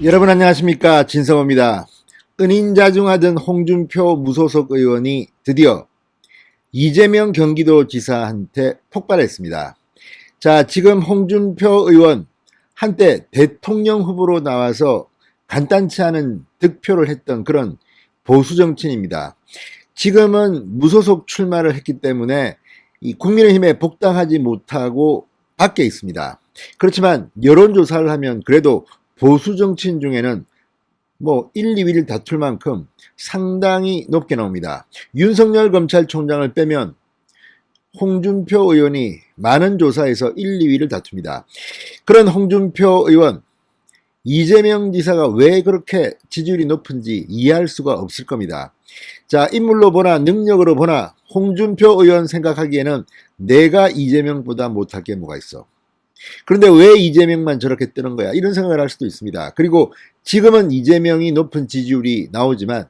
여러분 안녕하십니까, 진성호입니다. 은인자중하던 홍준표 무소속 의원이 드디어 이재명 경기도지사한테 폭발했습니다. 자, 지금 홍준표 의원 한때 대통령 후보로 나와서 간단치 않은 득표를 했던 그런 보수 정치인입니다. 지금은 무소속 출마를 했기 때문에 이 국민의힘에 복당하지 못하고 밖에 있습니다. 그렇지만 여론조사를 하면 그래도 보수 정치인 중에는 뭐 1, 2위를 다툴 만큼 상당히 높게 나옵니다. 윤석열 검찰총장을 빼면 홍준표 의원이 많은 조사에서 1, 2위를 다툽니다. 그런 홍준표 의원, 이재명 지사가 왜 그렇게 지지율이 높은지 이해할 수가 없을 겁니다. 자, 인물로 보나 능력으로 보나 홍준표 의원 생각하기에는 내가 이재명보다 못할 게 뭐가 있어. 그런데 왜 이재명만 저렇게 뜨는 거야? 이런 생각을 할 수도 있습니다. 그리고 지금은 이재명이 높은 지지율이 나오지만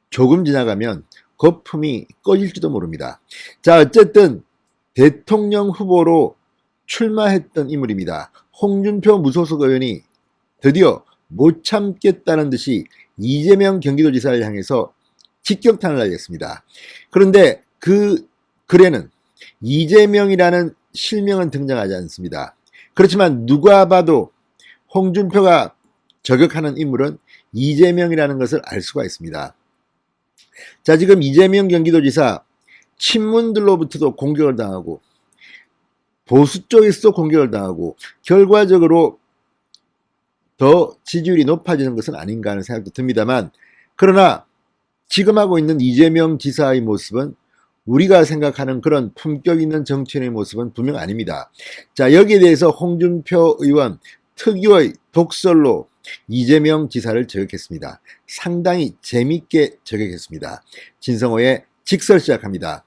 조금 지나가면 거품이 꺼질지도 모릅니다. 자, 어쨌든 대통령 후보로 출마했던 인물입니다. 홍준표 무소속 의원이 드디어 못 참겠다는 듯이 이재명 경기도지사를 향해서 직격탄을 날렸습니다. 그런데 그 글에는 이재명이라는 실명은 등장하지 않습니다. 그렇지만 누가 봐도 홍준표가 저격하는 인물은 이재명이라는 것을 알 수가 있습니다. 자, 지금 이재명 경기도지사 친문들로부터도 공격을 당하고 보수 쪽에서도 공격을 당하고 결과적으로 더 지지율이 높아지는 것은 아닌가 하는 생각도 듭니다만, 그러나 지금 하고 있는 이재명 지사의 모습은 우리가 생각하는 그런 품격 있는 정치인의 모습은 분명 아닙니다. 자, 여기에 대해서 홍준표 의원 특유의 독설로 이재명 지사를 저격했습니다. 상당히 재밌게 저격했습니다. 진성호의 직설 시작합니다.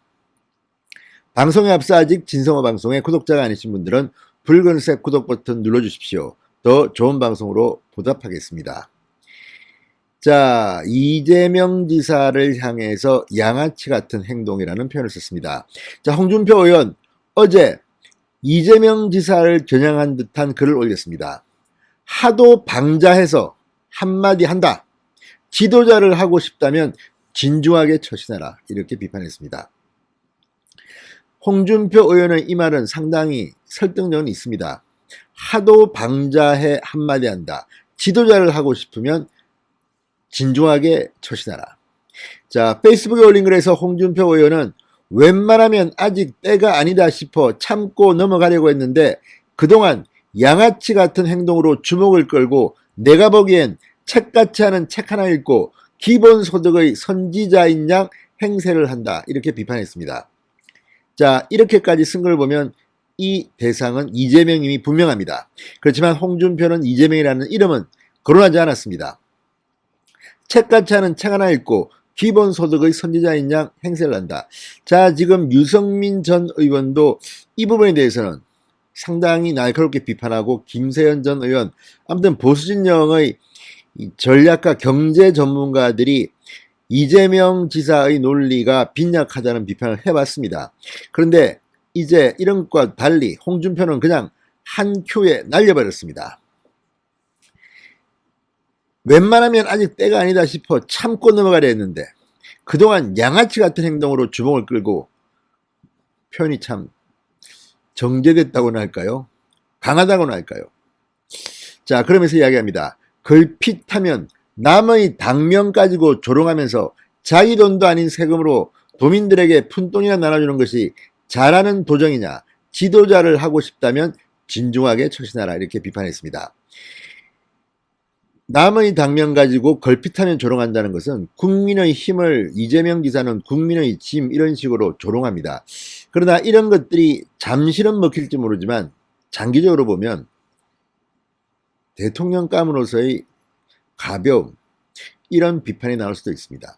방송에 앞서 아직 진성호 방송의 구독자가 아니신 분들은 붉은색 구독 버튼 눌러주십시오. 더 좋은 방송으로 보답하겠습니다. 자, 이재명 지사를 향해서 양아치 같은 행동이라는 표현을 썼습니다. 자, 홍준표 의원 어제 이재명 지사를 겨냥한 듯한 글을 올렸습니다. 하도 방자해서 한마디 한다. 지도자를 하고 싶다면 진중하게 처신하라. 이렇게 비판했습니다. 홍준표 의원의 이 말은 상당히 설득력은 있습니다. 하도 방자해 한마디 한다. 지도자를 하고 싶으면 진중하게 처신하라. 자, 페이스북에 올린 글에서 홍준표 의원은 웬만하면 아직 때가 아니다 싶어 참고 넘어가려고 했는데 그동안 양아치 같은 행동으로 주목을 끌고 내가 보기엔 책같이 하는 책 하나 읽고 기본소득의 선지자인 양 행세를 한다. 이렇게 비판했습니다. 자, 이렇게까지 쓴 걸 보면 이 대상은 이재명임이 분명합니다. 그렇지만 홍준표는 이재명이라는 이름은 거론하지 않았습니다. 책같이 하는 책 하나 읽고 기본소득의 선지자인 양 행세를 한다. 자, 지금 유승민 전 의원도 이 부분에 대해서는 상당히 날카롭게 비판하고 김세현 전 의원, 아무튼 보수진영의 전략가 경제 전문가들이 이재명 지사의 논리가 빈약하다는 비판을 해봤습니다. 그런데 이제 이런 것과 달리 홍준표는 그냥 한 큐에 날려버렸습니다. 웬만하면 아직 때가 아니다 싶어 참고 넘어가려 했는데 그동안 양아치 같은 행동으로 주목을 끌고, 표현이 참 정제됐다고나 할까요? 강하다고나 할까요? 자, 그러면서 이야기합니다. 걸핏하면 남의 당명 가지고 조롱하면서 자기 돈도 아닌 세금으로 도민들에게 푼돈이나 나눠주는 것이 잘하는 도정이냐. 지도자를 하고 싶다면 진중하게 처신하라. 이렇게 비판했습니다. 남의 당명 가지고 걸핏하면 조롱한다는 것은 국민의 힘을, 이재명 지사는 국민의 짐 이런 식으로 조롱합니다. 그러나 이런 것들이 잠시는 먹힐지 모르지만 장기적으로 보면 대통령감으로서의 가벼움, 이런 비판이 나올 수도 있습니다.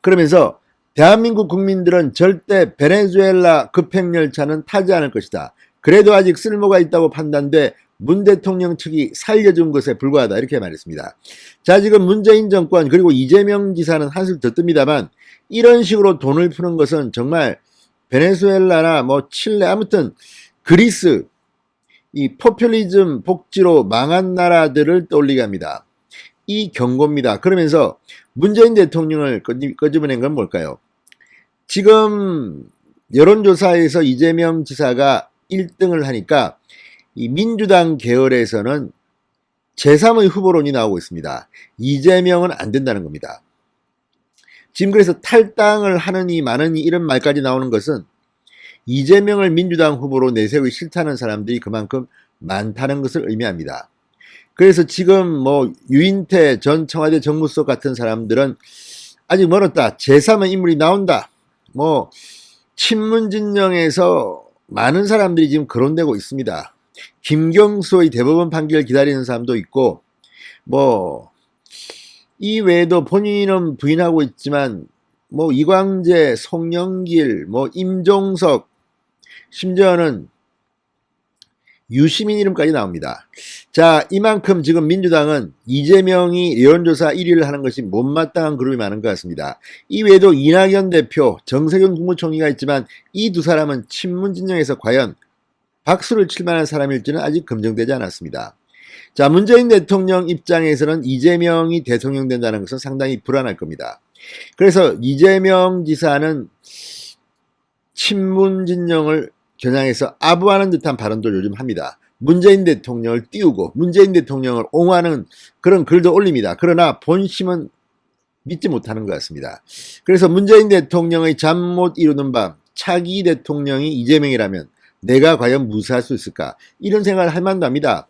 그러면서 대한민국 국민들은 절대 베네수엘라 급행열차는 타지 않을 것이다. 그래도 아직 쓸모가 있다고 판단돼 문 대통령 측이 살려준 것에 불과하다. 이렇게 말했습니다. 자, 지금 문재인 정권 그리고 이재명 지사는 한술 더 뜹니다만 이런 식으로 돈을 푸는 것은 정말 베네수엘라나 뭐 칠레, 아무튼 그리스, 이 포퓰리즘 복지로 망한 나라들을 떠올리게 합니다. 이 경고입니다. 그러면서 문재인 대통령을 끄집어낸 건 뭘까요? 지금 여론조사에서 이재명 지사가 1등을 하니까 이 민주당 계열에서는 제3의 후보론이 나오고 있습니다. 이재명은 안 된다는 겁니다. 지금 그래서 탈당을 하느니 마느니 이런 말까지 나오는 것은 이재명을 민주당 후보로 내세우기 싫다는 사람들이 그만큼 많다는 것을 의미합니다. 그래서 지금 뭐 유인태 전 청와대 정무수석 같은 사람들은 아직 멀었다. 제3의 인물이 나온다. 뭐 친문진영에서 많은 사람들이 지금 거론되고 있습니다. 김경수의 대법원 판결 기다리는 사람도 있고 뭐 이 외에도 본인은 부인하고 있지만 뭐 이광재, 송영길, 뭐 임종석, 심지어는 유시민 이름까지 나옵니다. 자, 이만큼 지금 민주당은 이재명이 여론조사 1위를 하는 것이 못마땅한 그룹이 많은 것 같습니다. 이 외에도 이낙연 대표, 정세균 국무총리가 있지만 이 두 사람은 친문 진영에서 과연 박수를 칠 만한 사람일지는 아직 검증되지 않았습니다. 자, 문재인 대통령 입장에서는 이재명이 대통령 된다는 것은 상당히 불안할 겁니다. 그래서 이재명 지사는 친문 진영을 겨냥해서 아부하는 듯한 발언도 요즘 합니다. 문재인 대통령을 띄우고 문재인 대통령을 옹호하는 그런 글도 올립니다. 그러나 본심은 믿지 못하는 것 같습니다. 그래서 문재인 대통령의 잠 못 이루는 밤 차기 대통령이 이재명이라면 내가 과연 무사할 수 있을까? 이런 생각을 할 만도 합니다.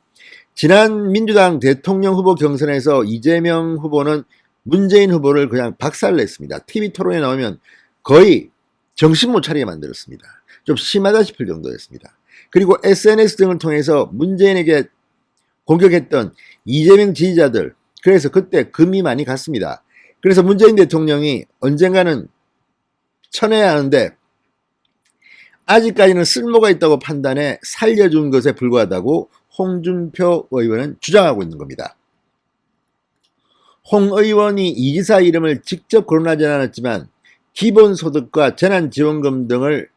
지난 민주당 대통령 후보 경선에서 이재명 후보는 문재인 후보를 그냥 박살냈습니다. TV 토론에 나오면 거의 정신 못 차리게 만들었습니다. 좀 심하다 싶을 정도였습니다. 그리고 SNS 등을 통해서 문재인에게 공격했던 이재명 지지자들, 그래서 그때 금이 많이 갔습니다. 그래서 문재인 대통령이 언젠가는 쳐내야 하는데 아직까지는 쓸모가 있다고 판단해 살려준 것에 불과하다고 홍준표 의원은 주장하고 있는 겁니다. 홍 의원이 이 지사 이름을 직접 거론하지 않았지만 기본소득과 재난지원금 등을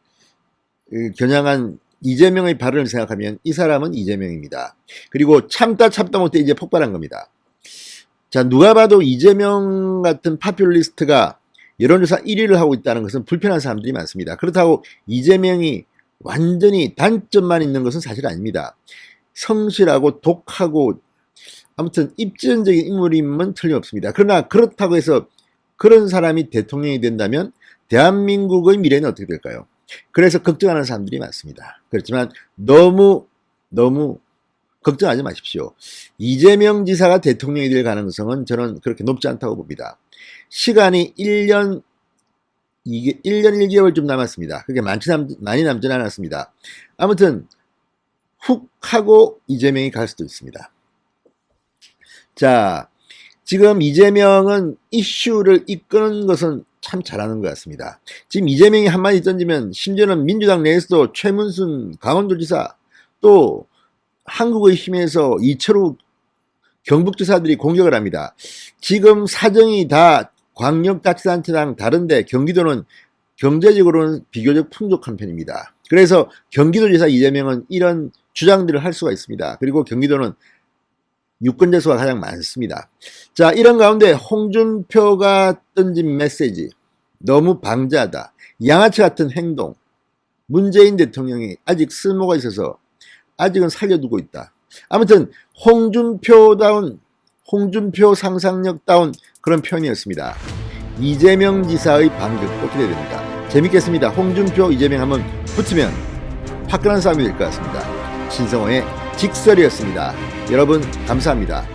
겨냥한 이재명의 발언을 생각하면 이 사람은 이재명입니다. 그리고 참다 못해 이제 폭발한 겁니다. 자, 누가 봐도 이재명 같은 파퓰리스트가 여론조사 1위를 하고 있다는 것은 불편한 사람들이 많습니다. 그렇다고 이재명이 완전히 단점만 있는 것은 사실 아닙니다. 성실하고 독하고 아무튼 입지연적인 인물임은 틀림없습니다. 그러나 그렇다고 해서 그런 사람이 대통령이 된다면 대한민국의 미래는 어떻게 될까요? 그래서 걱정하는 사람들이 많습니다. 그렇지만 너무 걱정하지 마십시오. 이재명 지사가 대통령이 될 가능성은 저는 그렇게 높지 않다고 봅니다. 시간이 1년 1개월 좀 남았습니다. 그게 많이 남지는 않았습니다. 아무튼 훅 하고 이재명이 갈 수도 있습니다. 자, 지금 이재명은 이슈를 이끄는 것은 참 잘하는 것 같습니다. 지금 이재명이 한마디 던지면 심지어는 민주당 내에서도 최문순 강원도지사 또 한국의 힘에서 이철우 경북지사들이 공격을 합니다. 지금 사정이 다 광역자치단체랑 다른데 경기도는 경제적으로는 비교적 풍족한 편입니다. 그래서 경기도지사 이재명은 이런 주장들을 할 수가 있습니다. 그리고 경기도는 유권자 가장 많습니다. 자, 이런 가운데 홍준표가 던진 메시지, 너무 방자하다, 양아치 같은 행동, 문재인 대통령이 아직 쓸모가 있어서 아직은 살려두고 있다. 아무튼 홍준표 상상력다운 그런 표현이었습니다. 이재명 지사의 반격 꼭 기대됩니다. 재밌겠습니다. 홍준표, 이재명 한번 붙으면 화끈한 싸움이 될 것 같습니다. 신성호의 직설이었습니다. 여러분 감사합니다.